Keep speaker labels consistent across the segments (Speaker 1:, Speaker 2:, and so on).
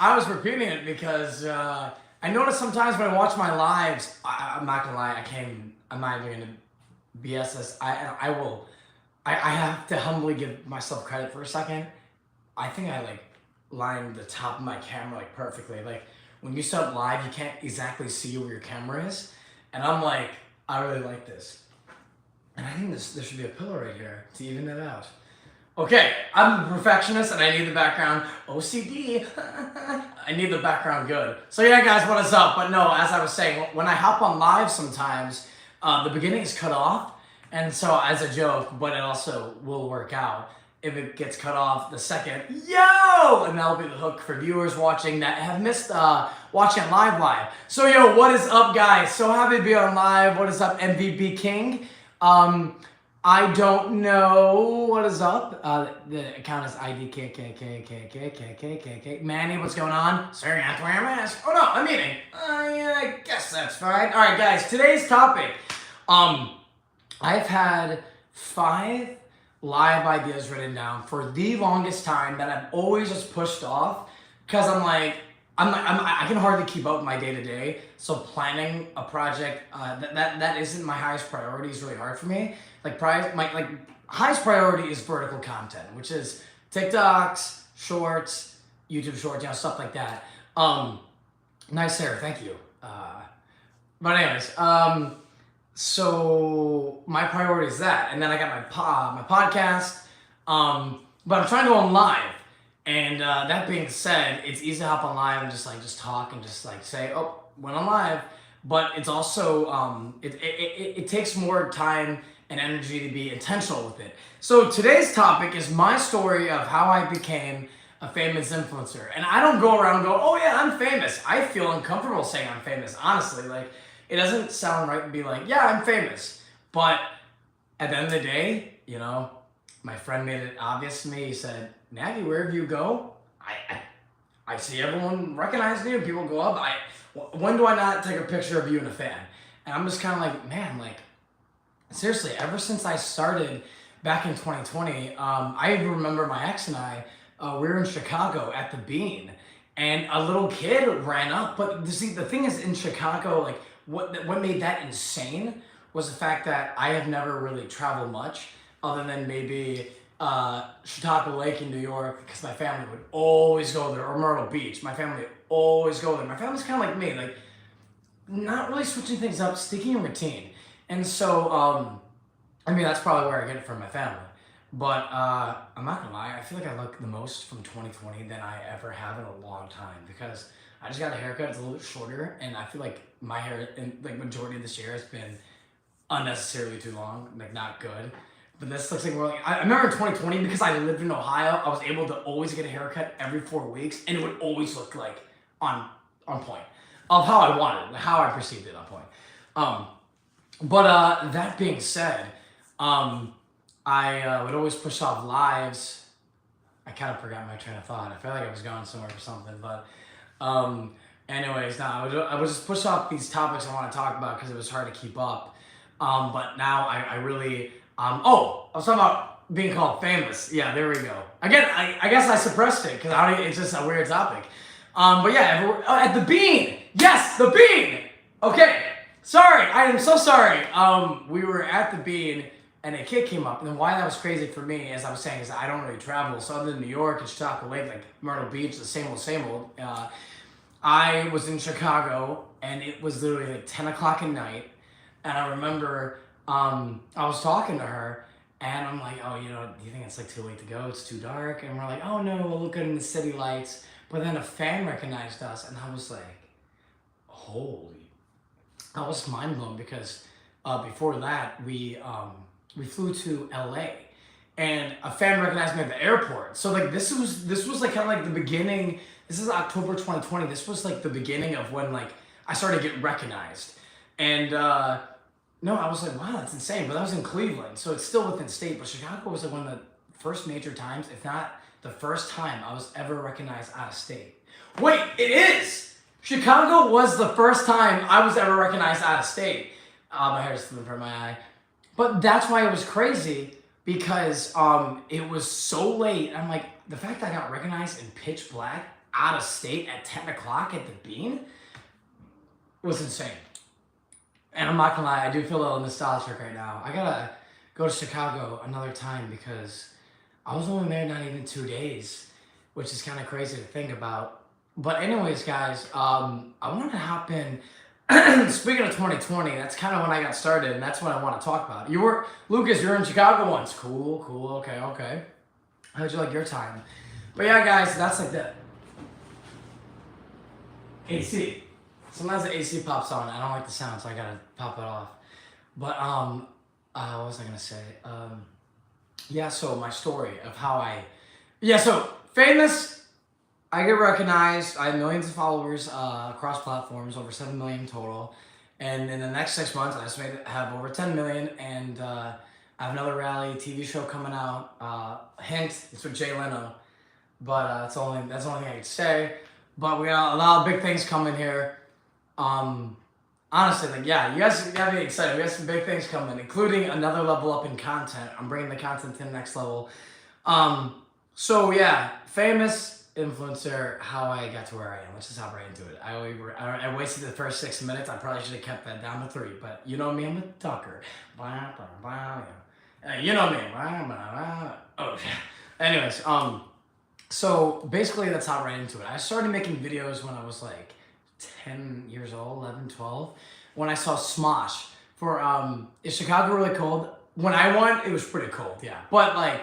Speaker 1: I was repeating it because I notice sometimes when I watch my lives, I'm not gonna lie, I'm not even gonna BS this. I will, I have to humbly give myself credit for a second. I think I like lined the top of my camera like perfectly. Like when you start live, you can't exactly see where your camera is, and I'm like, I really like this, and I think there should be a pillar right here to even it out. Okay, I'm a perfectionist and I need the background OCD. I need the background good. So yeah, guys, what is up? But no, as I was saying, when I hop on live sometimes, the beginning is cut off, and so as a joke, but it also will work out if it gets cut off the second, yo, and that'll be the hook for viewers watching that have missed watching live. So yo, what is up, guys? So happy to be on live. What is up, MVP King? I don't know what is up. The account is IDKKKKKKKKK. Manny, what's going on? Sir, you have to wear a mask. Oh no, I'm eating. Yeah, I guess that's fine. All right, guys. Today's topic. I've had 5 live ideas written down for the longest time that I've always just pushed off because I can hardly keep up with my day to day. So planning a project that isn't my highest priority is really hard for me. My highest priority is vertical content, which is TikToks, Shorts, YouTube Shorts, stuff like that. Nice hair, thank you. But anyways, so my priority is that, and then I got my podcast. But I'm trying to go on live. And that being said, it's easy to hop on live and just talk and just like say, oh, went on live. But it's also it takes more time and energy to be intentional with it. So today's topic is my story of how I became a famous influencer. And I don't go around and go, oh yeah, I'm famous. I feel uncomfortable saying I'm famous, honestly. Like, it doesn't sound right to be like, yeah, I'm famous. But at the end of the day, my friend made it obvious to me. He said, Nagy, wherever you go, I see everyone recognizing you. People go up. When do I not take a picture of you and a fan? And I'm just kind of like, man, like, seriously, ever since I started back in 2020, I even remember my ex and I, we were in Chicago at the Bean, and a little kid ran up. But see, the thing is, in Chicago, like, what made that insane was the fact that I have never really traveled much, other than maybe Chautauqua Lake in New York, because my family would always go there, or Myrtle Beach. My family would always go there. My family's kind of like me, like, not really switching things up, sticking in routine. And so, that's probably where I get it from my family. But I'm not gonna lie, I feel like I look the most from 2020 than I ever have in a long time, because I just got a haircut. It's a little bit shorter, and I feel like my hair, in like majority of this year, has been unnecessarily too long, like not good. But this looks like more like, I remember in 2020, because I lived in Ohio, I was able to always get a haircut every 4 weeks, and it would always look like on point of how I wanted, how I perceived it on point. But that being said, I would always push off lives. I kind of forgot my train of thought. I felt like I was going somewhere for something, but anyways, I would just push off these topics I want to talk about because it was hard to keep up. But now I really, I was talking about being called famous. Yeah, there we go. Again, I guess I suppressed it because it's just a weird topic. But yeah, at the Bean. Yes, the Bean. Okay. Sorry, I am so sorry. We were at the Bean, and a kid came up, and then why that was crazy for me, as I was saying, is I don't really travel. So other than New York and Chautauqua Lake, like Myrtle Beach, the same old. I was in Chicago, and it was literally like 10 o'clock at night, and I remember I was talking to her, and I'm like, oh, do you think it's like too late to go? It's too dark. And we're like, oh no, we'll look good in the city lights. But then a fan recognized us, and I was like, holy. I was mind blown because before that we flew to LA, and a fan recognized me at the airport. So like this was like kind of like the beginning. This is October 2020. This was like the beginning of when like I started to get recognized. And no, I was like, wow, that's insane. But that was in Cleveland, so it's still within state. But Chicago was like one of the first major times, if not the first time, I was ever recognized out of state. Wait, it is. Chicago was the first time I was ever recognized out of state. My hair is still in front of my eye. But that's why it was crazy, because it was so late. I'm like, the fact that I got recognized in pitch black out of state at 10 o'clock at the Bean was insane. And I'm not gonna lie, I do feel a little nostalgic right now. I gotta go to Chicago another time because I was only there not even 2 days, which is kind of crazy to think about. But anyways, guys, I wanted to hop in. Speaking of 2020, that's kind of when I got started, and that's what I want to talk about. Lucas, you're in Chicago once. Cool, okay. How'd you like your time? But yeah, guys, that's like the AC. Sometimes the AC pops on. I don't like the sound, so I gotta pop it off. But what was I gonna say? Yeah. So my story of how so famous. I get recognized. I have millions of followers across platforms, over 7 million total. And in the next 6 months, I estimate to have over 10 million. And I have another reality TV show coming out. Hint, it's with Jay Leno. But that's the only thing I could say. But we got a lot of big things coming here. Honestly, you guys gotta be excited. We got some big things coming, including another level up in content. I'm bringing the content to the next level. So yeah, famous influencer, how I got to where I am. Let's just hop right into it. I wasted the first 6 minutes. I probably should have kept that down to 3, but you know me, I'm a talker. You know me. Oh, anyways, so basically let's hop right into it. I started making videos when I was like 10 years old, 11, 12, when I saw Smosh for, is Chicago really cold? When I went, it was pretty cold, yeah. But like,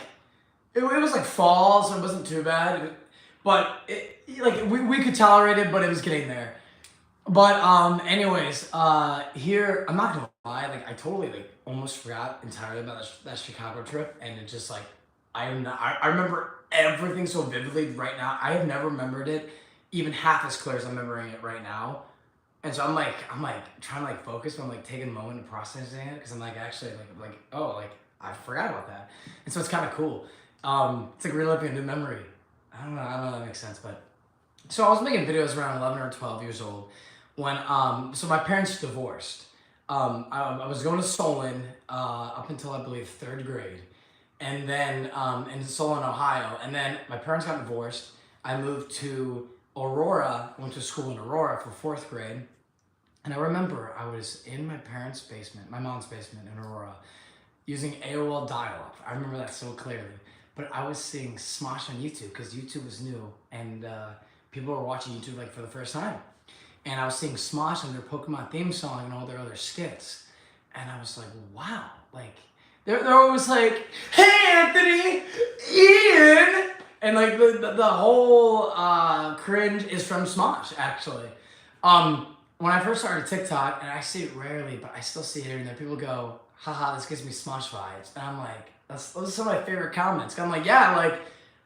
Speaker 1: it was like fall, so it wasn't too bad. But we could tolerate it, but it was getting there. But anyways, here I'm not gonna lie, I totally almost forgot entirely about that Chicago trip, and it just I remember everything so vividly right now. I have never remembered it even half as clear as I'm remembering it right now. And so I'm trying to focus, but I'm taking a moment to processing it because I'm actually I forgot about that. And so it's kind of cool. It's reliving a new memory. I don't know if that makes sense, but so I was making videos around 11 or 12 years old when so my parents divorced. I was going to Solon up until I believe 3rd grade, and then in Solon, Ohio, and then my parents got divorced. I moved to Aurora, went to school in Aurora for 4th grade, and I remember I was in my parents' basement, my mom's basement in Aurora, using AOL dial-up. I remember that so clearly. But I was seeing Smosh on YouTube because YouTube was new and people were watching YouTube for the first time. And I was seeing Smosh and their Pokemon theme song and all their other skits. And I was like, wow. They're always like, hey Anthony, Ian! And the whole cringe is from Smosh, actually. When I first started TikTok, and I see it rarely, but I still see it here and there, people go, haha, this gives me Smosh vibes. And I'm like, those are some of my favorite comments. I'm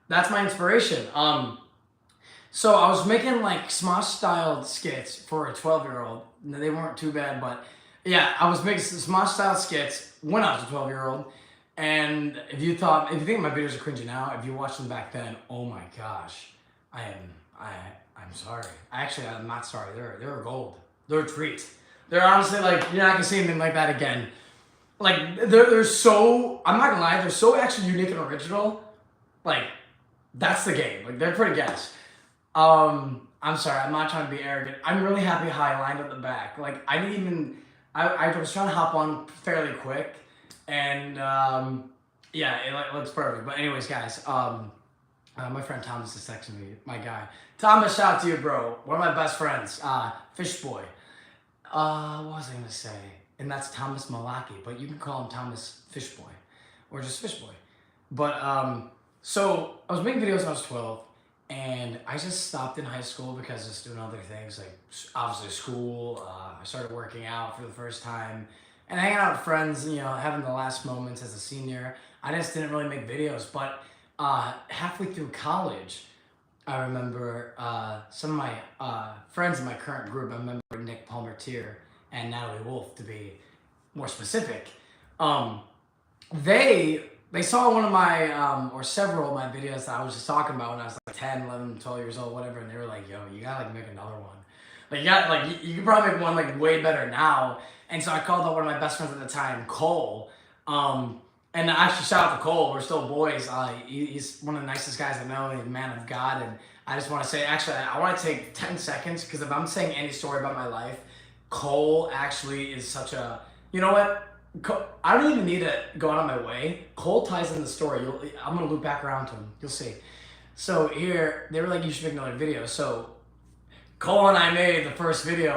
Speaker 1: that's my inspiration. So I was making Smosh-styled skits for a 12-year-old. They weren't too bad, but yeah, I was making Smosh-style skits when I was a 12-year-old. And if you think my videos are cringy now, if you watched them back then, oh my gosh, I'm sorry. Actually, I'm not sorry. They're gold. They're a treat. They're honestly you're not gonna see anything like that again. They're so, I'm not gonna lie, they're so actually unique and original. That's the game. They're pretty gas. I'm sorry, I'm not trying to be arrogant. I'm really happy how I lined up the back. I was trying to hop on fairly quick, and yeah, it looks perfect. But anyways, guys, my friend Thomas is texting me, my guy. Thomas, shout out to you, bro. One of my best friends, Fish Boy. What was I gonna say? And that's Thomas Malaki, but you can call him Thomas Fishboy, or just Fishboy. But so I was making videos when I was 12, and I just stopped in high school because I was doing other things, obviously school. I started working out for the first time, and hanging out with friends, having the last moments as a senior. I just didn't really make videos, but halfway through college, I remember some of my friends in my current group. I remember Nick Palmer-Tier and Natalie Wolf, to be more specific. They saw one of my, or several of my videos that I was just talking about when I was 10, 11, 12 years old, whatever, and they were like, yo, you gotta make another one. You could probably make one way better now. And so I called up one of my best friends at the time, Cole. And actually, shout out to Cole. We're still boys. He's one of the nicest guys I know. He's a man of God. And I just want to say, actually, I want to take 10 seconds because if I'm saying any story about my life, Cole actually is such a, you know what? I don't even need to go out of my way. Cole ties in the story. I'm going to loop back around to him. You'll see. So here, they were like, you should make another video. So Cole and I made the first video.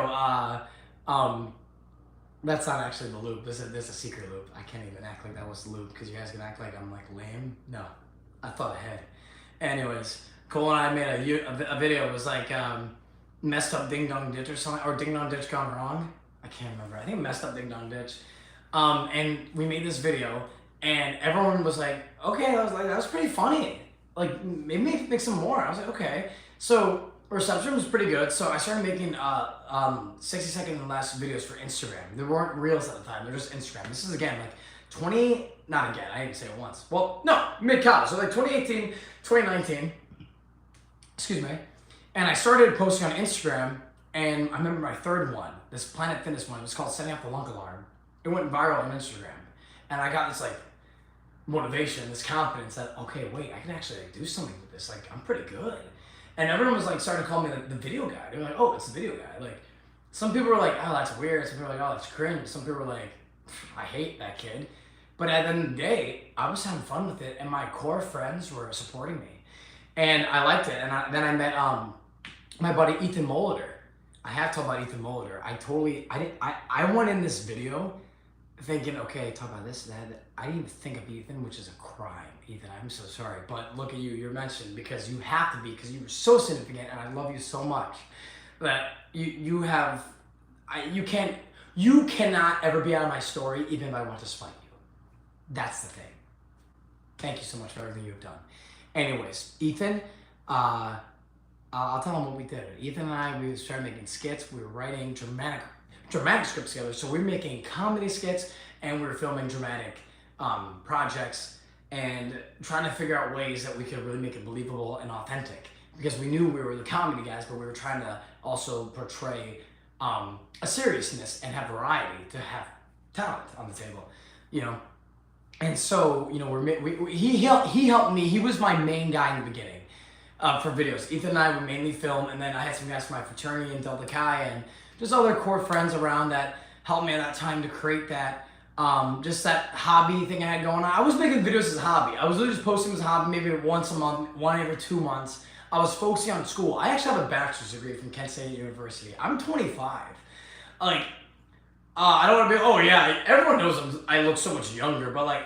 Speaker 1: That's not actually the loop. There's a secret loop. I can't even act like that was the loop because you guys can act like I'm like lame. No, I thought ahead. Anyways, Cole and I made a video. It was like messed up ding dong ditch or something, or ding dong ditch gone wrong. I can't remember. I think messed up ding dong ditch. And we made this video, and everyone was like, okay, I was like, that was pretty funny. Like, maybe make some more. I was like, okay. So reception was pretty good. So I started making 60-second and less videos for Instagram. There weren't reels at the time. They're just Instagram. This is again like not again. I didn't say it once. Well, no, mid-college. So like 2018, 2019. Excuse me. And I started posting on Instagram, and I remember my third one, this Planet Fitness one. It was called Setting Up the Lunk Alarm. It went viral on Instagram, and I got this like motivation, this confidence that, okay, wait, I can actually like, do something with this. Like, I'm pretty good. And everyone was like starting to call me like the video guy. They were like, oh, it's the video guy. Like, some people were like, oh, that's weird. Some people were like, oh, that's cringe. Some people were like, I hate that kid. But at the end of the day, I was having fun with it, and my core friends were supporting me, and I liked it. And then I met my buddy Ethan Molitor. I have to talk about Ethan Molitor. I went in this video thinking, okay, talk about this, that. I didn't even think of Ethan, which is a crime. Ethan, I'm so sorry. But look at you, you're mentioned because you have to be, because you were so significant, and I love you so much that you cannot ever be out of my story, even if I want to spite you. That's the thing. Thank you so much for everything you've done. Anyways, Ethan, I'll tell him what we did. Ethan and I, we started making skits. We were writing dramatic scripts together. So we were making comedy skits, and we were filming dramatic projects, and trying to figure out ways that we could really make it believable and authentic. Because we knew we were the comedy guys, but we were trying to also portray a seriousness and have variety, to have talent on the table, you know. And so, you know, he helped me. He was my main guy in the beginning for videos. Ethan and I would mainly film, and then I had some guys from my fraternity in Delta Chi and just other core friends around that helped me at that time to create that, just that hobby thing I had going on. I was making videos as a hobby. I was literally just posting as a hobby maybe once a month, one every 2 months. I was focusing on school. I actually have a bachelor's degree from Kent State University. I'm 25. Like, I don't want to be, oh yeah, everyone knows I look so much younger, but like,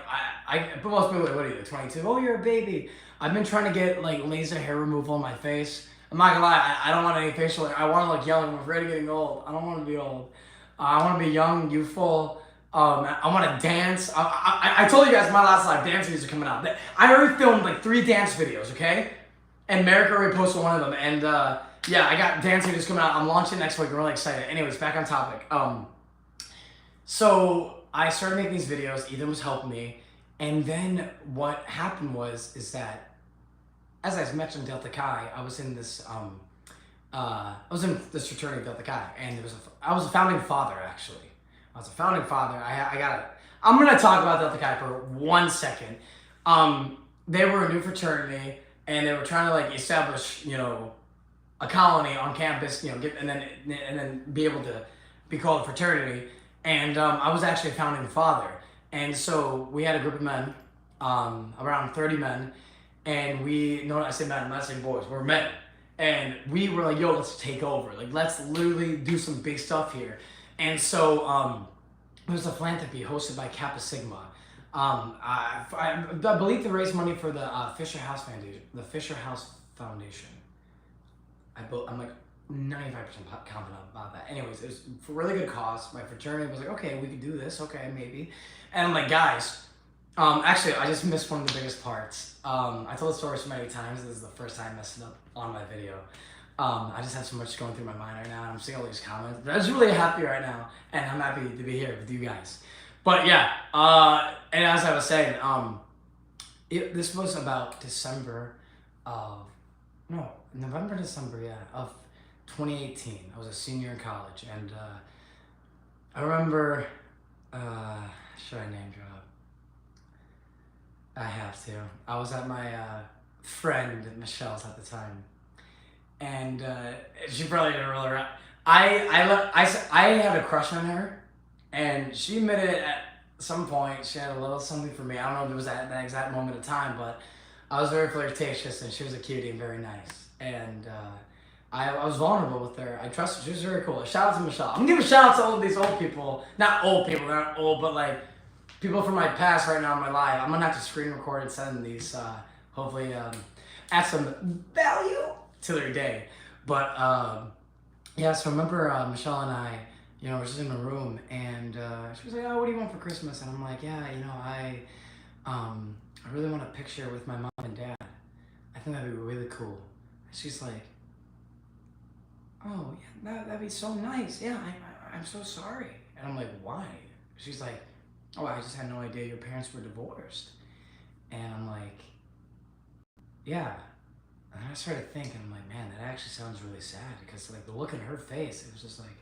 Speaker 1: but most people are like, what are you, 22? Oh, you're a baby. I've been trying to get like laser hair removal on my face. I'm not gonna lie, I don't want any facial hair. I want to look young. I'm afraid of getting old. I don't want to be old. I want to be young, youthful. I want to dance. I told you guys my last live dance videos are coming out. I already filmed like 3 dance videos, okay? And Merrick already posted one of them. And yeah, I got dance videos coming out. I'm launching next week. I'm really excited. Anyways, back on topic. So I started making these videos. Ethan was helping me. And then what happened is that, as I mentioned Delta Chi, I was in this fraternity Delta Chi, and I was a founding father, actually. I was a founding father. I'm gonna talk about Delta Chi for 1 second. They were a new fraternity, and they were trying to like establish, you know, a colony on campus, you know, and then be able to be called a fraternity. And I was actually a founding father. And so we had a group of men, around 30 men, and I say men, I'm not saying boys, we're men. And we were like, yo, let's take over. Like, let's literally do some big stuff here. And so it was a philanthropy hosted by Kappa Sigma. I believe they raised money for the Fisher House Foundation. The Fisher House Foundation. I'm like 95% confident about that. Anyways, it was for a really good cause. My fraternity was like, okay, we could do this. Okay, maybe. And I'm like, guys, actually, I just missed one of the biggest parts. I told the story so many times. This is the first time I messed it up on my video. I just have so much going through my mind right now. I'm seeing all these comments. But I'm just really happy right now. And I'm happy to be here with you guys. But yeah, and as I was saying, this was about November, December, yeah, of 2018. I was a senior in college, and I remember, should I name drop? I have to. I was at my friend Michelle's at the time, and she probably didn't really. I had a crush on her, and she admitted at some point she had a little something for me. I don't know if it was at that exact moment of time, but I was very flirtatious, and she was a cutie and very nice. And I was vulnerable with her. I trusted her. She was very cool. Shout out to Michelle. I'm gonna give a shout out to all of these old people. Not old people, they're not old, but like people from my past right now in my life. I'm gonna have to screen record and send these. Hopefully, add some value to their day. But yeah, so I remember Michelle and I, we're just in a room, and she was like, "Oh, what do you want for Christmas?" And I'm like, "Yeah, I really want a picture with my mom and dad. I think that'd be really cool." And she's like, "Oh, yeah, that'd be so nice. Yeah, I'm so sorry." And I'm like, "Why?" She's like, "Oh, I just had no idea your parents were divorced." And I'm like, "Yeah." And I started thinking, I'm like, man, that actually sounds really sad, because like the look in her face, it was just like,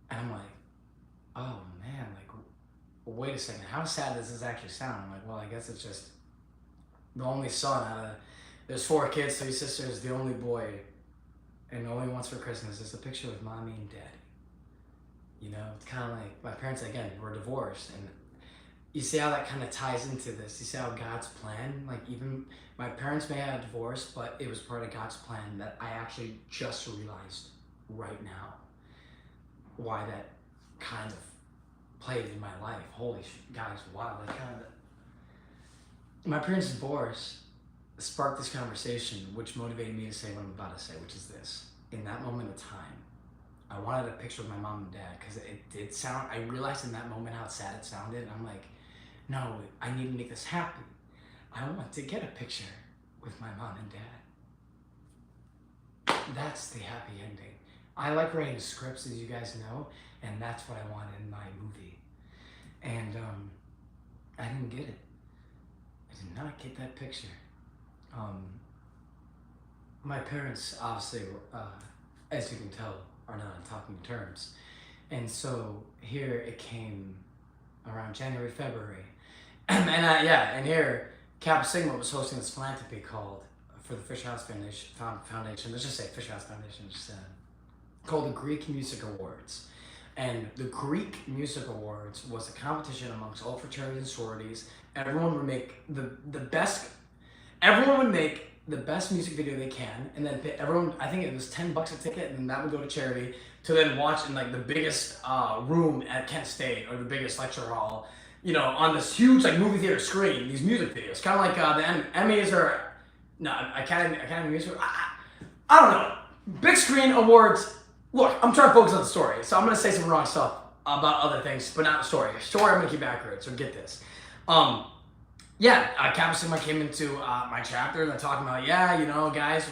Speaker 1: and I'm like, oh man, like, wait a second, how sad does this actually sound? I'm like, well, I guess it's just the only son out of, there's 4 kids, 3 sisters, the only boy, and only once for Christmas is a picture with mommy and daddy. It's kind of like, my parents, again, were divorced, and you see how that kind of ties into this. You see how God's plan, like even my parents may have a divorce, but it was part of God's plan that I actually just realized right now why that kind of played in my life. Holy shit, guys, wow, that kind of, my parents' divorce sparked this conversation, which motivated me to say what I'm about to say, which is this. In that moment of time, I wanted a picture of my mom and dad, because it did sound, I realized in that moment how sad it sounded, and I'm like, no, I need to make this happen. I want to get a picture with my mom and dad. That's the happy ending. I like writing scripts, as you guys know, and that's what I wanted in my movie. And I didn't get it. I did not get that picture. My parents, obviously, as you can tell, are not on talking terms. And so here it came around January, February. And here, Kappa Sigma was hosting this philanthropy called, for the Fisher House Foundation, let's just say Fisher House Foundation, called the Greek Music Awards. And the Greek Music Awards was a competition amongst all fraternities and sororities. Everyone would make the best music video they can, and then everyone, I think it was $10 a ticket, and then that would go to charity to then watch in like the biggest room at Kent State, or the biggest lecture hall, on this huge like movie theater screen, these music videos, kind of like the Emmys or Academy Music. I don't know. Big screen awards. Look, I'm trying to focus on the story, so I'm gonna say some wrong stuff about other things, but not the story. Story I'm gonna keep accurate, so get this. Kappa Sigma came into my chapter, and they're talking about, guys,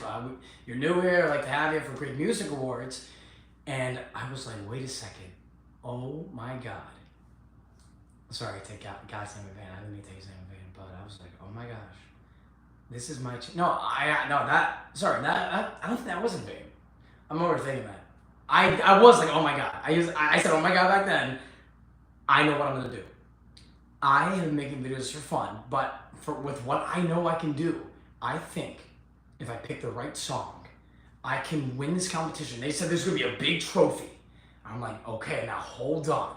Speaker 1: you're new here, I'd like to have you for Greek Music Awards. And I was like, wait a second, oh my God. Sorry, I take God's name in vain. I didn't mean to take his name in vain, but I was like, oh my gosh, this is my I don't think that was in vain. I'm overthinking that. I was like, oh my God. I said, oh my God back then. I know what I'm gonna do. I have been making videos for fun, but with what I know I can do, I think if I pick the right song, I can win this competition. They said there's gonna be a big trophy. I'm like, okay, now hold on.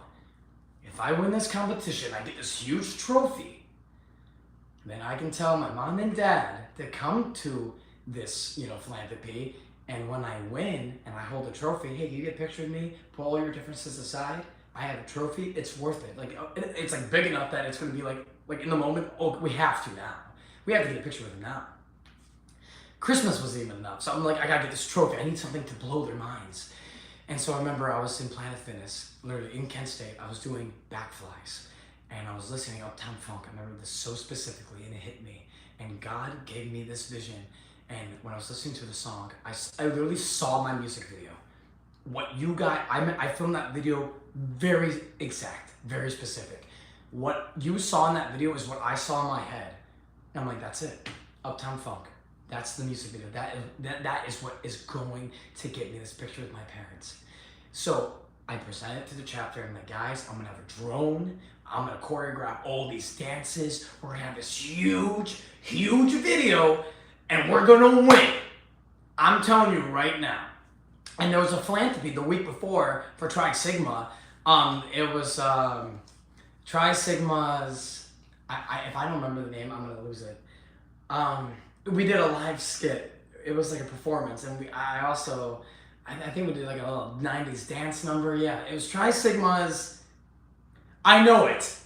Speaker 1: If I win this competition, I get this huge trophy, then I can tell my mom and dad to come to this, philanthropy. And when I win and I hold a trophy, hey, you get a picture of me, put all your differences aside, I have a trophy, it's worth it. Like, it's like big enough that it's gonna be like in the moment, oh, we have to now. We have to get a picture with them now. Christmas wasn't even enough. So I'm like, I gotta get this trophy. I need something to blow their minds. And so I remember I was in Planet Fitness, literally in Kent State. I was doing backflies, and I was listening Uptown Funk. I remember this so specifically, and it hit me. And God gave me this vision. And when I was listening to the song, I literally saw my music video. What you got, I filmed that video very exact, very specific. What you saw in that video is what I saw in my head. And I'm like, that's it. Uptown Funk. That's the music video. That is what is going to get me this picture with my parents. So I present it to the chapter, and I'm like, guys, I'm gonna have a drone. I'm gonna choreograph all these dances. We're gonna have this huge, huge video, and we're gonna win. I'm telling you right now. And there was a philanthropy the week before for Tri Sigma. It was Tri Sigma's. If I don't remember the name, I'm gonna lose it. We did a live skit. It was like a performance, and I think we did like a little '90s dance number. Yeah, it was Tri Sigma's. I know it.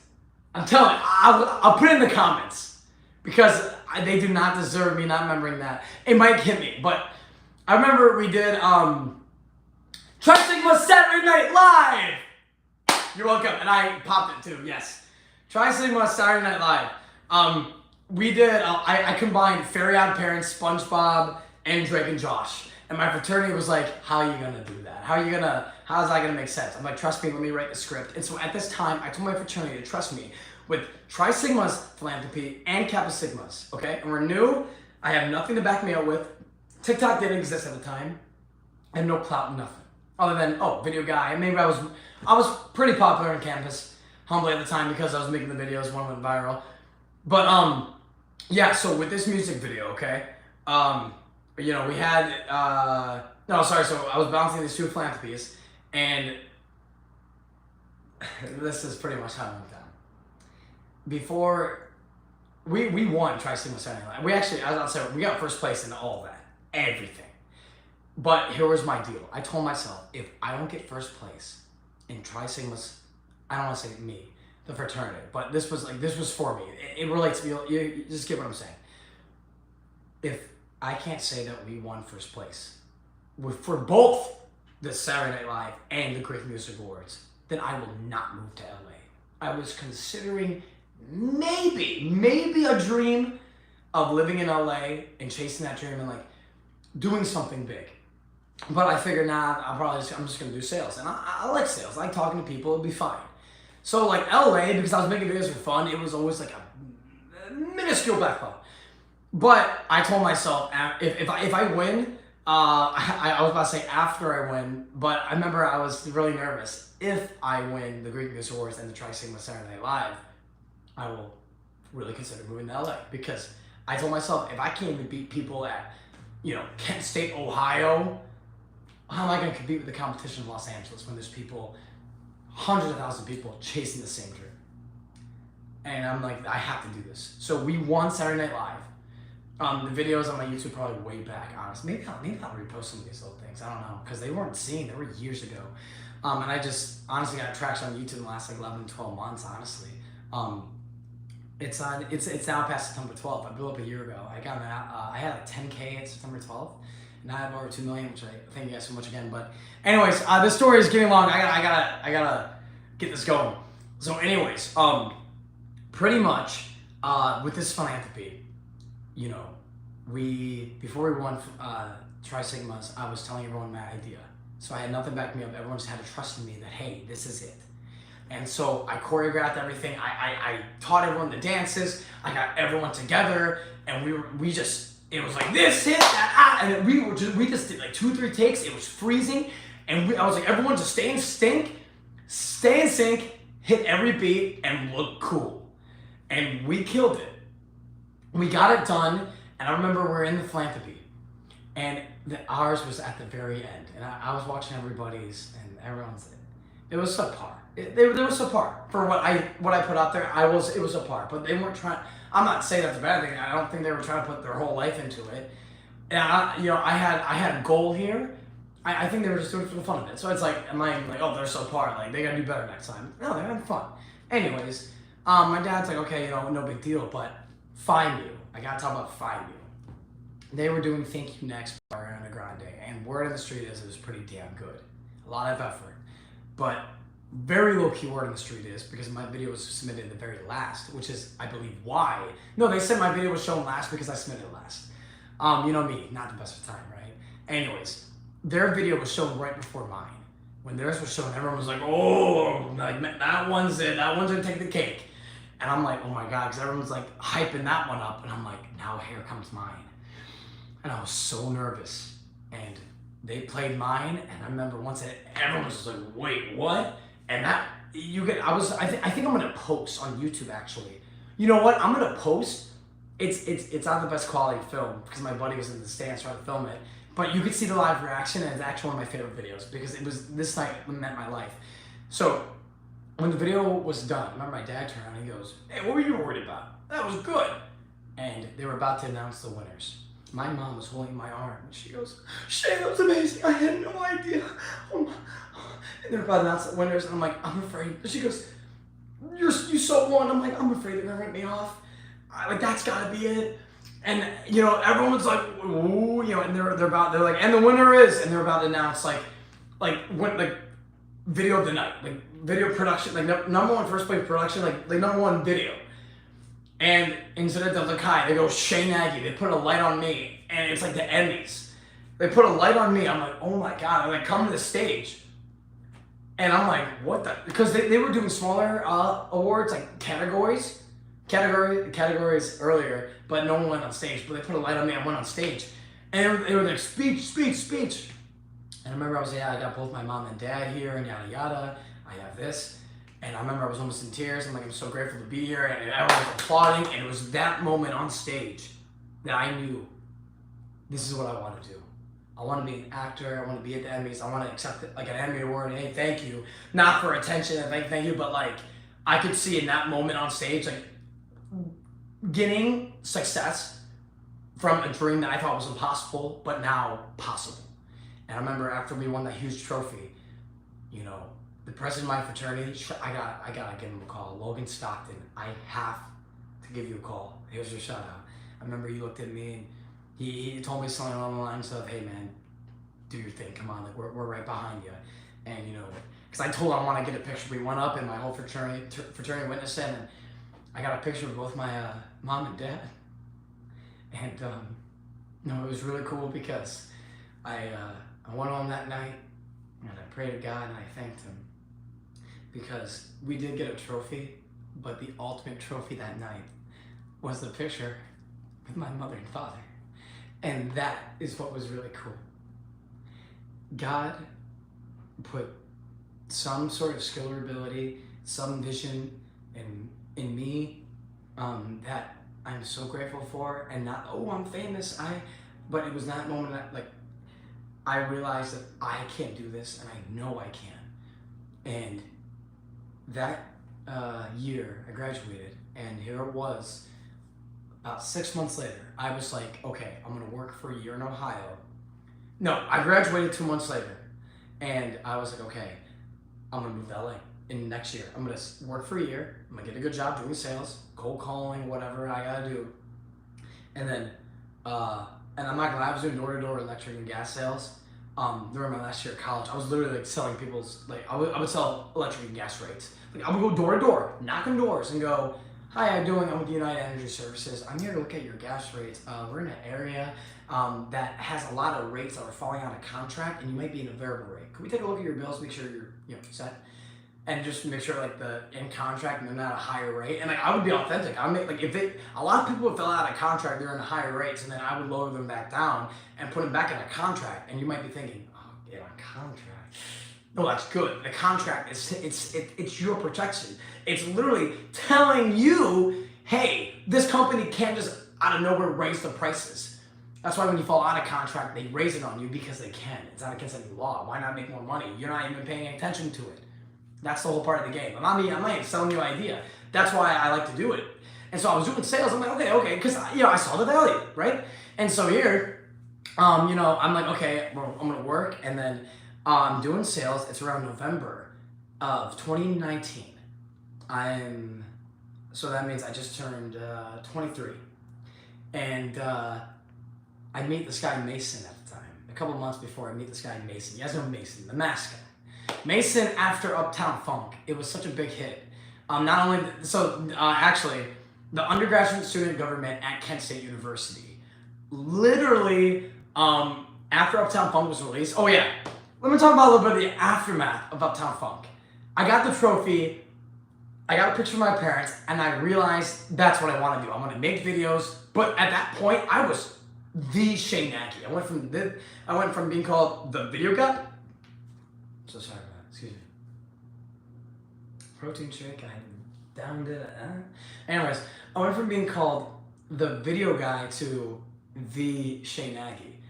Speaker 1: I'm telling you. I'll put it in the comments because they do not deserve me not remembering that. It might hit me, but I remember we did Tri Sigma Saturday Night Live. You're welcome, and I popped it too. Yes, Tri Sigma Saturday Night Live. We did. I combined Fairy Odd Parents, SpongeBob, and Drake and Josh. And my fraternity was like, "How are you gonna do that? How is that gonna make sense?" I'm like, "Trust me. Let me write the script." And so at this time, I told my fraternity to trust me with Tri Sigma's philanthropy and Kappa Sigma's. Okay, and we're new. I have nothing to back me up with. TikTok didn't exist at the time. I had no clout, nothing. Other than, video guy. Maybe I was pretty popular on campus, humbly at the time because I was making the videos, one went viral. But yeah, so with this music video, okay, we had so I was balancing these two philanthropies, and this is pretty much how it went down. Before we won Tri Sigma Saturday Night Live. We actually, I'll say, we got first place in all that. Everything. But here was my deal. I told myself, if I don't get first place in Tri Sigma's, I don't want to say me, the fraternity, but this was for me. It relates to me. You just get what I'm saying. If I can't say that we won first place for both the Saturday Night Live and the Great Music Awards, then I will not move to LA. I was considering maybe a dream of living in LA and chasing that dream and like doing something big. But I figured, I'm just gonna do sales. And I like sales. I like talking to people, it'll be fine. So like LA, because I was making videos for fun, it was always like a minuscule back thought. But I told myself, if I win, I was about to say after I win, but I remember I was really nervous. If I win the Greek Music Awards and the Tri Sigma Saturday Night Live, I will really consider moving to LA, because I told myself, if I can't even beat people at, Kent State, Ohio, how am I going to compete with the competition in Los Angeles when there's people, hundreds of thousands of people chasing the same dream? And I'm like, I have to do this. So we won Saturday Night Live. The videos on my YouTube probably way back, honestly. Maybe I'll repost some of these little things. I don't know, because they weren't seen. They were years ago. And I just honestly got traction on YouTube in the last 11 to 12 months, honestly. It's now past September 12th. I blew up a year ago. I had like 10K at September 12th. Now I have over 2 million, which I thank you guys so much again. But anyways, this story is getting long. I gotta get this going. So anyways, pretty much with this philanthropy, before we won Tri Sigmas, I was telling everyone my idea. So I had nothing backing me up. Everyone just had to trust in me that, hey, this is it. And so I choreographed everything. I taught everyone the dances. I got everyone together, and it was like this, hit that, and then we just did like 2-3 takes. It was freezing, and I was like, everyone just stay in sync, hit every beat, and look cool. And we killed it. We got it done, and I remember we're in the philanthropy, and ours was at the very end, and I was watching everybody's, and everyone's. It was subpar. They were subpar for what I put out there. It was subpar, but they weren't trying. I'm not saying that's a bad thing. I don't think they were trying to put their whole life into it. And I had a goal here. I think they were just doing it for the fun of it. So it's like, am I like, oh, they're subpar, like they gotta do better next time? No, they're having fun. Anyways, my dad's like, okay, no big deal, but Find You. I gotta talk about Find You. They were doing Thank You Next by Ariana Grande, and word on the street is it was pretty damn good. A lot of effort. But very low key word on the street is because my video was submitted at the very last, which is, I believe, why. No, they said my video was shown last because I submitted it last. You know me, not the best of time, right? Anyways, their video was shown right before mine. When theirs was shown, everyone was like, oh, like that one's it. That one's gonna take the cake. And I'm like, oh my God, because everyone's like hyping that one up. And I'm like, now here comes mine. And I was so nervous. And they played mine, and I remember once everyone was just like, wait, what? And I think I'm gonna post on YouTube actually. You know what? I'm gonna post. It's not the best quality film because my buddy was in the stands trying to film it. But you could see the live reaction, and it's actually one of my favorite videos because it was this night that meant my life. So when the video was done, I remember my dad turned around and he goes, "Hey, what were you worried about? That was good." And they were about to announce the winners. My mom was holding my arm and she goes, "Shane, that was amazing. I had no idea." Oh my. And they were about to announce the winners, and I'm like, "I'm afraid." She goes, you so won." I'm like, "I'm afraid they're gonna rip me off. Like, that's gotta be it." And you know, everyone's like, "Ooh," you know, and they're like, "And the winner is," and they're about to announce like video of the night, like video production, like number one first place production, like number one video. And instead of the Kai, they go Shane Nagy. They put a light on me, and it's like the Emmys. They put a light on me. I'm like, oh my god! I like come to the stage, and I'm like, what the? Because they were doing smaller awards, like categories earlier, but no one went on stage. But they put a light on me. I went on stage, and they were like speech. And I remember I got both my mom and dad here, and yada yada. I have this. And I remember I was almost in tears. I'm like, I'm so grateful to be here. And everyone was applauding. And it was that moment on stage that I knew this is what I want to do. I want to be an actor. I want to be at the Emmys. I want to accept like an Emmy award. And hey, thank you. Not for attention and thank you, but like I could see in that moment on stage, like getting success from a dream that I thought was impossible, but now possible. And I remember after we won that huge trophy, you know, the president of my fraternity, I gotta give him a call. Logan Stockton, I have to give you a call. Here's your shout out. I remember he looked at me and he told me something along the lines of, "Hey man, do your thing. Come on, like we're right behind you." And you know, because I told him I want to get a picture. We went up and my whole fraternity witnessed it, and I got a picture of both my mom and dad. And no, it was really cool because I went on that night and I prayed to God and I thanked him. Because we did get a trophy, but the ultimate trophy that night was the picture with my mother and father. And that is what was really cool. God put some sort of skill or ability, some vision in me that I'm so grateful for. And not, oh, I'm famous. But it was that moment that like I realized that I can't do this, and I know I can. And that year, I graduated, and here it was. About 6 months later, I was like, okay, I'm gonna work for a year in Ohio. No, I graduated 2 months later, and I was like, okay, I'm gonna move to LA in next year. I'm gonna work for a year. I'm gonna get a good job doing sales, cold calling, whatever I gotta do. And then, and I'm not gonna lie, I was doing door-to-door electric and gas sales. During my last year of college, I was literally like selling people's, like I would sell electric and gas rates. Like I would go door to door, knock on doors and go, "Hi, how you doing? I'm with United Energy Services. I'm here to look at your gas rates. We're in an area that has a lot of rates that are falling out of contract, and you might be in a variable rate. Could we take a look at your bills, make sure you're set, and just make sure like the in contract and they're not a higher rate?" And like I would be authentic. I make like a lot of people would fill out a contract, they're in higher rates, and then I would lower them back down and put them back in a contract. And you might be thinking, "Oh, yeah, a contract." No, that's good. The contract it's your protection. It's literally telling you, hey, this company can't just out of nowhere raise the prices. That's why when you fall out of contract, they raise it on you because they can. It's not against any law. Why not make more money? You're not even paying attention to it. That's the whole part of the game. I'm not even selling you an idea. That's why I like to do it. And so I was doing sales. I'm like, okay, because I saw the value, right? And so here, I'm like, okay, well, I'm gonna work, and then I'm doing sales. It's around November of 2019. So that means I just turned 23, and I meet this guy Mason at the time. A couple months before I meet this guy Mason. You guys know Mason, the mask guy. Mason after Uptown Funk. It was such a big hit. Actually, the undergraduate student government at Kent State University, literally after Uptown Funk was released. Oh yeah, let me talk about a little bit of the aftermath of Uptown Funk. I got the trophy. I got a picture of my parents, and I realized that's what I want to do. I want to make videos, but at that point, I was the Shane Nagy. I went from being called the video guy. So sorry about that. Excuse me. Protein shake. I downed it. Anyways, I went from being called the video guy to the Shane Nagy.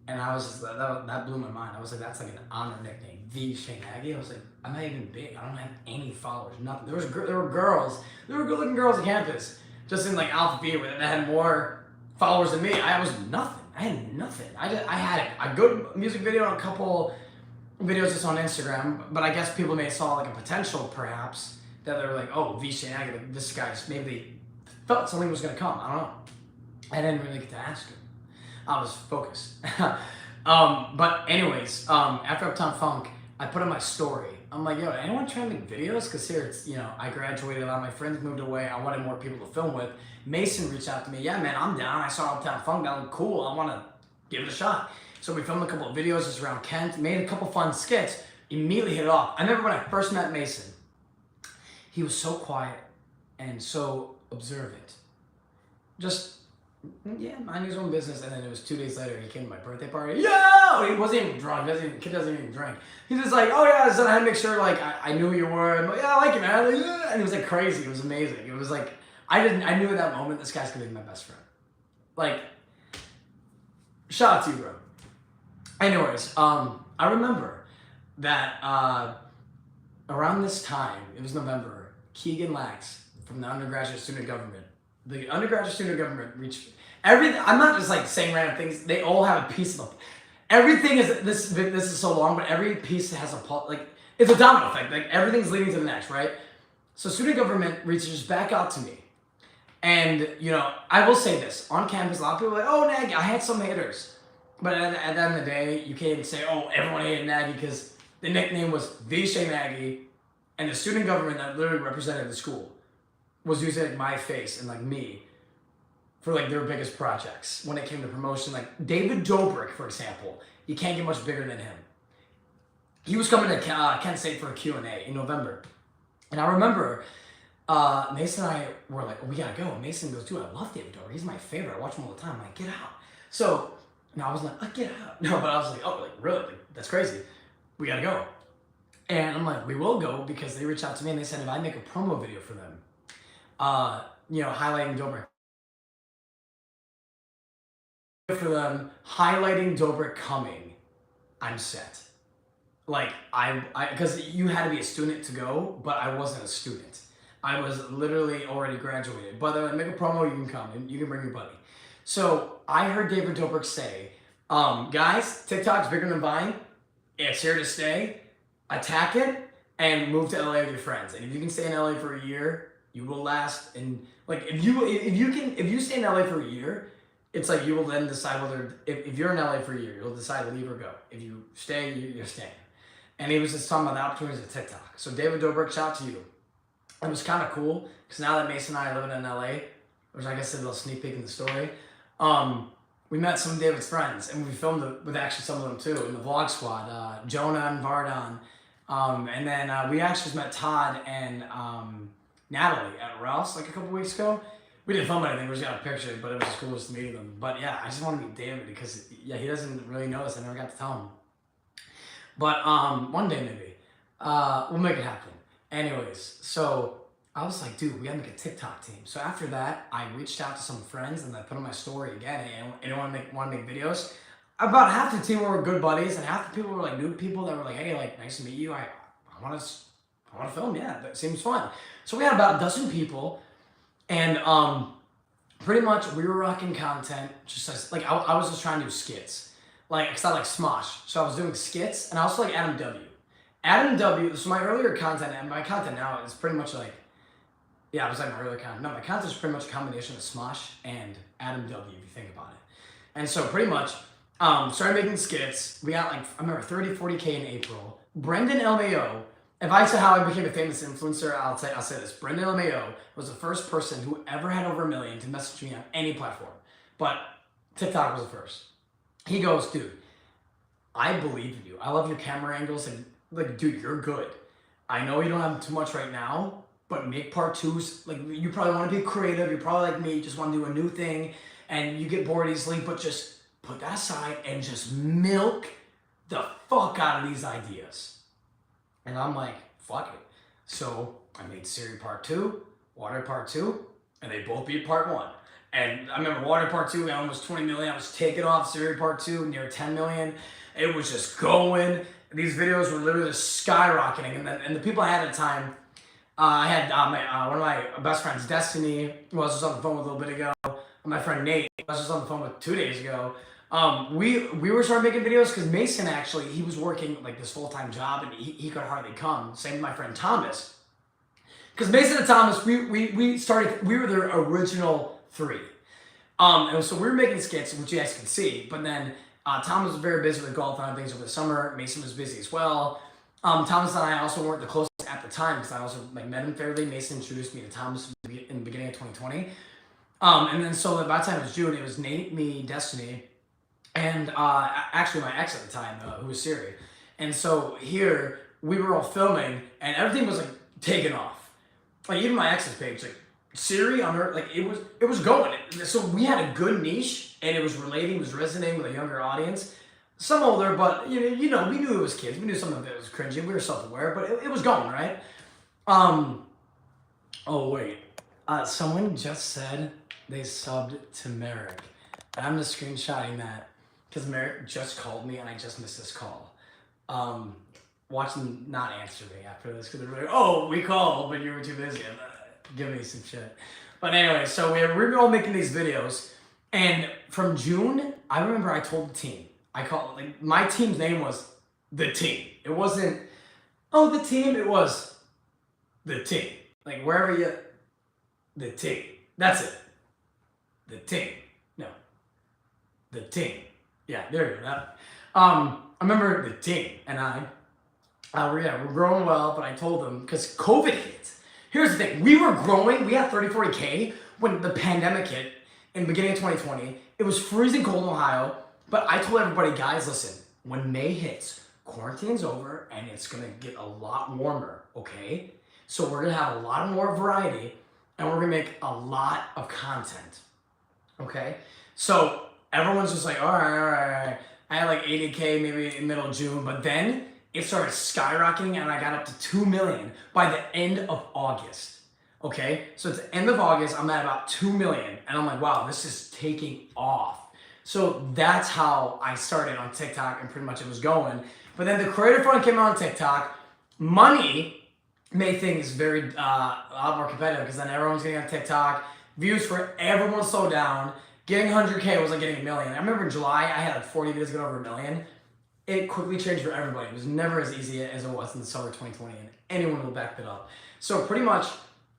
Speaker 1: And I was just, that blew my mind. I was like, that's like an honor nickname, the Shane Aggie. I was like, I'm not even big. I don't have any followers, nothing. There were girls, there were good looking girls on campus, just in like Alpha Beta that had more followers than me. I was nothing. I had nothing. I had a good music video and a couple videos just on Instagram, but I guess people may saw like a potential perhaps that they were like, oh, the Shane Aggie, this guy's, maybe they felt something was gonna come. I don't know. I didn't really get to ask him. I was focused. But anyways, after Uptown Funk, I put on my story. I'm like, yo, anyone trying to make videos? Because here it's, I graduated, a lot of my friends moved away. I wanted more people to film with. Mason reached out to me. Yeah, man, I'm down. I saw Uptown Funk. That looked cool. I want to give it a shot. So we filmed a couple of videos just around Kent, made a couple fun skits, immediately hit it off. I remember when I first met Mason, he was so quiet and so observant. Just, yeah, mind his own business. And then it was 2 days later, he came to my birthday party. Yo! He wasn't even drunk. Kid doesn't even drink. He's just like, oh yeah, so I had to make sure like I knew who you were. I'm like, yeah, I like you, man. Like, yeah. And it was like crazy. It was amazing. It was like, I knew at that moment this guy's gonna be my best friend. Like, shout out to you, bro. Anyways, I remember that around this time, it was November, Keegan Lax from the undergraduate student government. The undergraduate student government reached everything. I'm not just like saying random things. They all have a piece of everything. Is this is so long, but every piece has a like it's a domino effect. Like everything's leading to the next, right? So student government reaches back out to me, and I will say this on campus. A lot of people are like, oh, Nagy, I had some haters. But at the end of the day, you can't even say, oh, everyone hated Nagy because the nickname was the Shane Nagy, and the student government that literally represented the school was using like my face and like me for like their biggest projects when it came to promotion. Like David Dobrik, for example, you can't get much bigger than him. He was coming to Kent State for a Q&A in November. And I remember Mason and I were like, oh, we gotta go. And Mason goes, dude, I love David Dobrik. He's my favorite. I watch him all the time. I'm like, get out. So I was like, get out. No, but I was like, oh, like really? Like, that's crazy. We gotta go. And I'm like, we will go because they reached out to me and they said if I make a promo video for them, highlighting Dobrik. For them, highlighting Dobrik coming, I'm set. Like, because you had to be a student to go, but I wasn't a student. I was literally already graduated. But I make a promo, you can come and you can bring your buddy. So I heard David Dobrik say, guys, TikTok's bigger than Vine. It's here to stay. Attack it and move to LA with your friends. And if you can stay in LA for a year, you will last. And like if you stay in LA for a year, it's like you will then decide whether if you're in LA for a year, you'll decide to leave or go. If you stay, you're staying. And he was just talking about the opportunities of TikTok. So David Dobrik, shout out to you. It was kind of cool because now that Mason and I are living in LA, which I guess is a little sneak peek in the story, we met some of David's friends and we filmed with actually some of them too in the vlog squad, Jonah and Vardon. And then we actually met Todd and Natalie at Ralph's like a couple weeks ago. We didn't film anything, we just got a picture, but it was just cool just meeting them. But yeah, I just want to meet David because he doesn't really know us. I never got to tell him. But one day maybe, we'll make it happen. Anyways, so I was like, dude, we gotta make a TikTok team. So after that, I reached out to some friends and I put on my story again. And anyone want to make videos? About half the team were good buddies, and half the people were like new people that were like, hey, like nice to meet you. I want to film. Yeah, that seems fun. So we had about a dozen people, and pretty much we were rocking content. Just as, like I was just trying to do skits, like cause I like Smosh. So I was doing skits, and I also like Adam W. Adam W. So my earlier content and my content now is pretty much like. Yeah, it was like my earlier content. No, my content is pretty much a combination of Smosh and Adam W, if you think about it. And so pretty much, started making skits. We got like, I remember 30, 40K in April. Brendan LMAO, if I say how I became a famous influencer, I'll say this. Brendan LMAO was the first person who ever had over 1 million to message me on any platform. But TikTok was the first. He goes, dude, I believe in you. I love your camera angles and like, dude, you're good. I know you don't have too much right now, but make part twos. Like you probably want to be creative. You're probably like me, just want to do a new thing, and you get bored easily. But just put that aside and just milk the fuck out of these ideas. And I'm like, fuck it. So I made Siri Part 2, Water Part 2, and they both beat Part 1. And I remember Water Part 2, I almost 20 million. I was taking off. Siri Part 2, near 10 million. It was just going. These videos were literally skyrocketing. And the people I had at the time, I had one of my best friends, Destiny, who I was just on the phone with a little bit ago. My friend Nate, I was just on the phone with 2 days ago. We were starting making videos because Mason actually, he was working like this full-time job and he could hardly come. Same with my friend Thomas. Because Mason and Thomas, we were their original 3. And so we were making skits, which you guys can see. But then Thomas was very busy with golf and other things over the summer. Mason was busy as well. Thomas and I also weren't the closest at the time because I also like met him fairly. Mason introduced me to Thomas in the beginning of 2020. And then so by the time it was June, it was Nate, me, Destiny, and actually my ex at the time, who was Siri. And so here we were all filming, and everything was like taking off. Like even my ex's page, like Siri on her, like it was going. So we had a good niche, and it was resonating with a younger audience. Some older, but you know, we knew it was kids. We knew some of it was cringy. We were self-aware, but it was going, right? Oh wait, someone just said they subbed to Merrick. And I'm just screenshotting that because Merrick just called me and I just missed this call. Watch them not answer me after this because they're like, oh, we called, but you were too busy. Give me some shit. But anyway, so we were all making these videos, and from June, I remember I told the team. Like my team's name was The Team. It wasn't, oh, the team. It was The Team. Like wherever you, The Team. That's it. The Team. No. The Team. Yeah, there you go. I remember The Team and we're growing well, but I told them, because COVID hit. Here's the thing. We were growing. We had 30, 40K when the pandemic hit in the beginning of 2020. It was freezing cold in Ohio. But I told everybody, guys, listen, when May hits, quarantine's over and it's going to get a lot warmer, okay? So we're going to have a lot more variety and we're going to make a lot of content, okay? So everyone's just like, all right. I had like 80K maybe in middle of June, but then it started skyrocketing and I got up to 2 million by the end of August, okay? So at the end of August, I'm at about 2 million and I'm like, wow, this is taking off. So that's how I started on TikTok and pretty much it was going. But then the Creator Fund came out on TikTok. Money made things very, a lot more competitive because then everyone's getting on TikTok. Views for everyone slowed down. Getting 100K was like getting 1 million. I remember in July, I had like 40 videos get over 1 million. It quickly changed for everybody. It was never as easy as it was in the summer of 2020 and anyone will back it up. So pretty much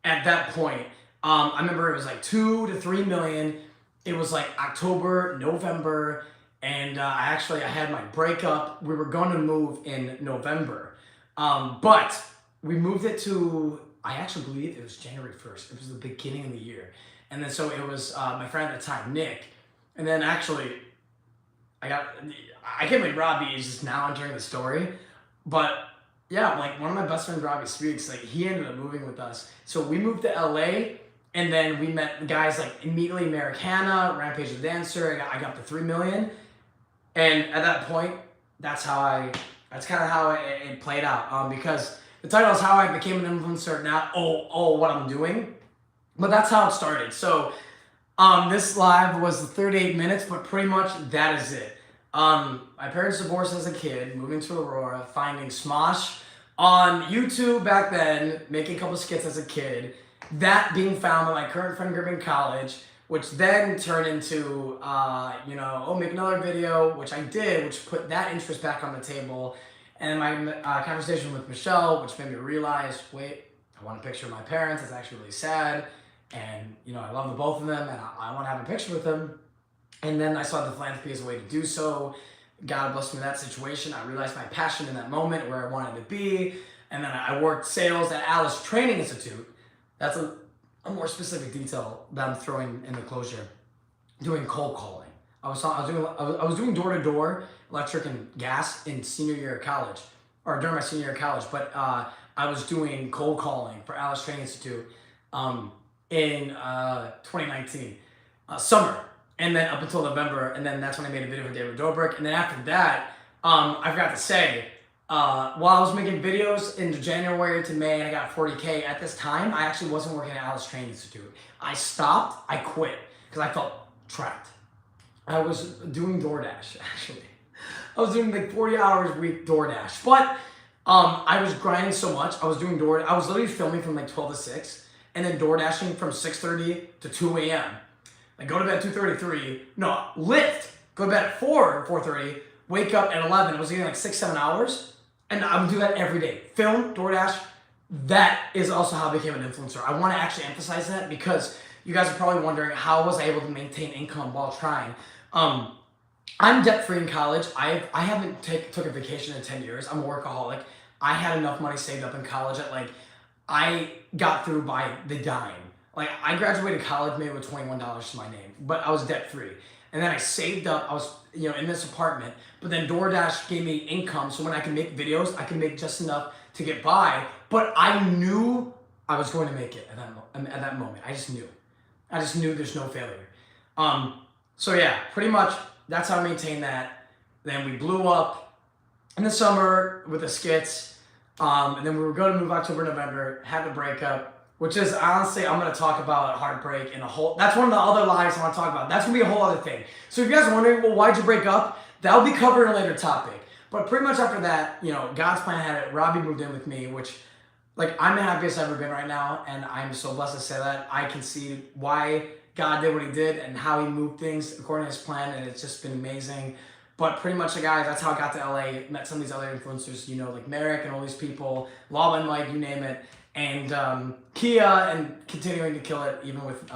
Speaker 1: at that point, I remember it was like 2 to 3 million. It was like October, November, and I had my breakup. We were going to move in November, but we moved it to, I actually believe it was January 1st. It was the beginning of the year. And then so it was my friend at the time, Nick, and then actually I can't believe Robbie is just now entering the story, but yeah, like one of my best friends, Robbie Speaks, like he ended up moving with us. So we moved to LA. And then we met guys like immediately Americana, Rampage the Dancer. I got up to 3 million. And at that point, that's kind of how it played out. Because the title is How I Became an Influencer, not what I'm doing. But that's how it started. So this live was 38 minutes, but pretty much that is it. My parents divorced as a kid, moving to Aurora, finding Smosh on YouTube back then, making a couple skits as a kid. That being found by my current friend group in college, which then turned into, make another video, which I did, which put that interest back on the table. And my conversation with Michelle, which made me realize, wait, I want a picture of my parents. It's actually really sad. And, I love the both of them and I want to have a picture with them. And then I saw the philanthropy as a way to do so. God blessed me in that situation. I realized my passion in that moment, where I wanted to be. And then I worked sales at Alice Training Institute. That's a more specific detail that I'm throwing in the closure. Doing cold calling. I was doing door-to-door electric and gas in senior year of college, or during my senior year of college. But I was doing cold calling for Alice Training Institute in 2019 summer, and then up until November, and then that's when I made a video for David Dobrik. And then after that, I forgot to say. While I was making videos in January to May and I got 40K, at this time, I actually wasn't working at Alice Training Institute. I stopped, I quit. because I felt trapped. I was doing DoorDash, actually. I was doing like 40 hours a week DoorDash. But I was grinding so much. I was doing DoorDash. I was literally filming from like 12 to 6 and then DoorDashing from 6:30 to 2 a.m. Like go to bed at 2:33. No, lift. Go to bed at 4:30. Wake up at 11. I was getting like 6-7 hours. And I would do that every day. Film, DoorDash. That is also how I became an influencer. I want to actually emphasize that because you guys are probably wondering how was I able to maintain income while trying. I'm debt free in college. I haven't took a vacation in 10 years. I'm a workaholic. I had enough money saved up in college that like I got through by the dime. Like I graduated college maybe with $21 to my name, but I was debt free. And then I saved up. I was in this apartment, but then DoorDash gave me income, so when I can make videos, I can make just enough to get by. But I knew I was going to make it at that moment. I just knew. There's no failure. So yeah, pretty much that's how I maintained that. Then we blew up in the summer with the skits. And then we were going to move October, November, had the breakup, which is honestly, I'm going to talk about heartbreak in a whole, that's one of the other lives I want to talk about. That's going to be a whole other thing. So if you guys are wondering, well, why'd you break up? That'll be covered in a later topic. But pretty much after that, God's plan had it. Robbie moved in with me, which like I'm the happiest I've ever been right now. And I'm so blessed to say that. I can see why God did what he did and how he moved things according to his plan. And it's just been amazing. But pretty much, guys, that's how I got to LA. Met some of these other influencers, like Merrick and all these people, Lawman, Mike, you name it. And Kia, and continuing to kill it, even with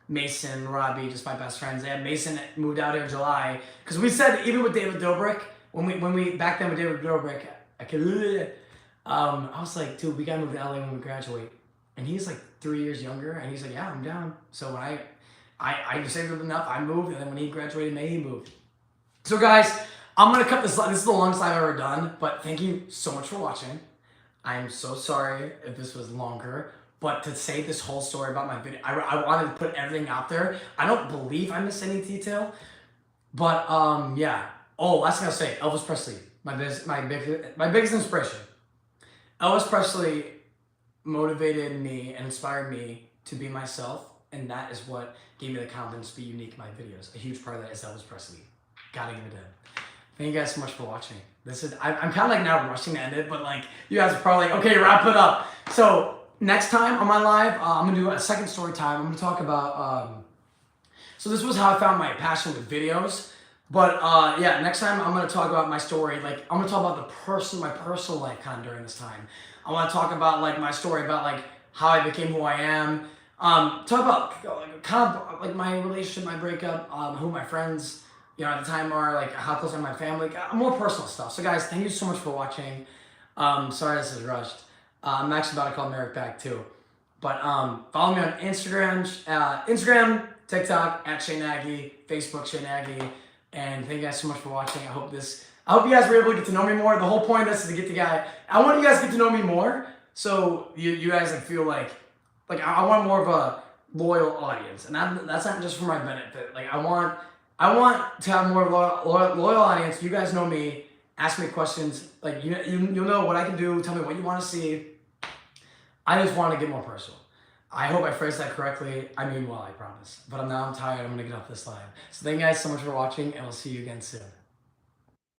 Speaker 1: Mason, Robbie, just my best friends. And Mason moved out here in July. Because we said, even with David Dobrik, when we back then with David Dobrik, I was like, dude, we gotta move to LA when we graduate. And he's like 3 years younger, and he's like, yeah, I'm down. So when I saved up enough, I moved, and then when he graduated in May, he moved. So guys, I'm gonna cut this. This is the longest I've ever done, but thank you so much for watching. I'm so sorry if this was longer, but to say this whole story about my video, I wanted to put everything out there. I don't believe I missed any detail, but yeah. Oh, last thing I'll say, Elvis Presley, my biggest inspiration. Elvis Presley motivated me and inspired me to be myself, and that is what gave me the confidence to be unique in my videos. A huge part of that is Elvis Presley. Gotta give it to him. Thank you guys so much for watching. I'm kind of like now rushing to end it, but like you guys are probably like, okay, wrap it up. So next time on my live, I'm gonna do a second story time. I'm gonna talk about, so this was how I found my passion with videos. But yeah, next time I'm gonna talk about my story. Like I'm gonna talk about my personal life kind of during this time. I want to talk about like my story about like how I became who I am. Talk about kind of like my relationship, my breakup, who my friends, at the time are, like how close are my family, more personal stuff. So guys, thank you so much for watching. Sorry this is rushed. I'm actually about to call Merrick back too. But follow me on Instagram, TikTok @ShayNagi, Facebook ShayNagi. And thank you guys so much for watching. I hope you guys were able to get to know me more. The whole point of this is to get the guy. I want you guys to get to know me more, so you guys feel like I want more of a loyal audience, and that's not just for my benefit. Like I want to have more of a loyal audience. You guys know me. Ask me questions. Like you'll know what I can do. Tell me what you want to see. I just want to get more personal. I hope I phrased that correctly. I mean well, I promise. But now I'm tired. I'm going to get off this live. So thank you guys so much for watching, and I'll see you again soon.